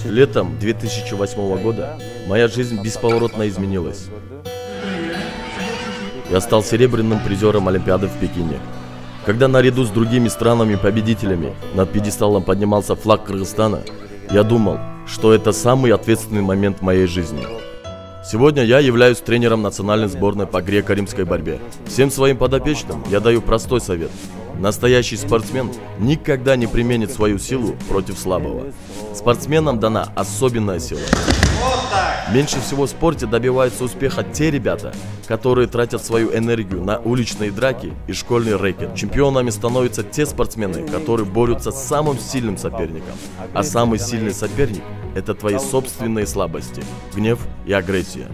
Летом 2008 года моя жизнь бесповоротно изменилась. Я стал серебряным призером Олимпиады в Пекине. Когда наряду с другими странами-победителями над пьедесталом поднимался флаг Кыргызстана, я думал, что это самый ответственный момент в моей жизни. Сегодня я являюсь тренером национальной сборной по греко-римской борьбе. Всем своим подопечным я даю простой совет. Настоящий спортсмен никогда не применит свою силу против слабого. Спортсменам дана особенная сила. Меньше всего в спорте добиваются успеха те ребята, которые тратят свою энергию на уличные драки и школьный рэкет. Чемпионами становятся те спортсмены, которые борются с самым сильным соперником. А самый сильный соперник – это твои собственные слабости, гнев и агрессия.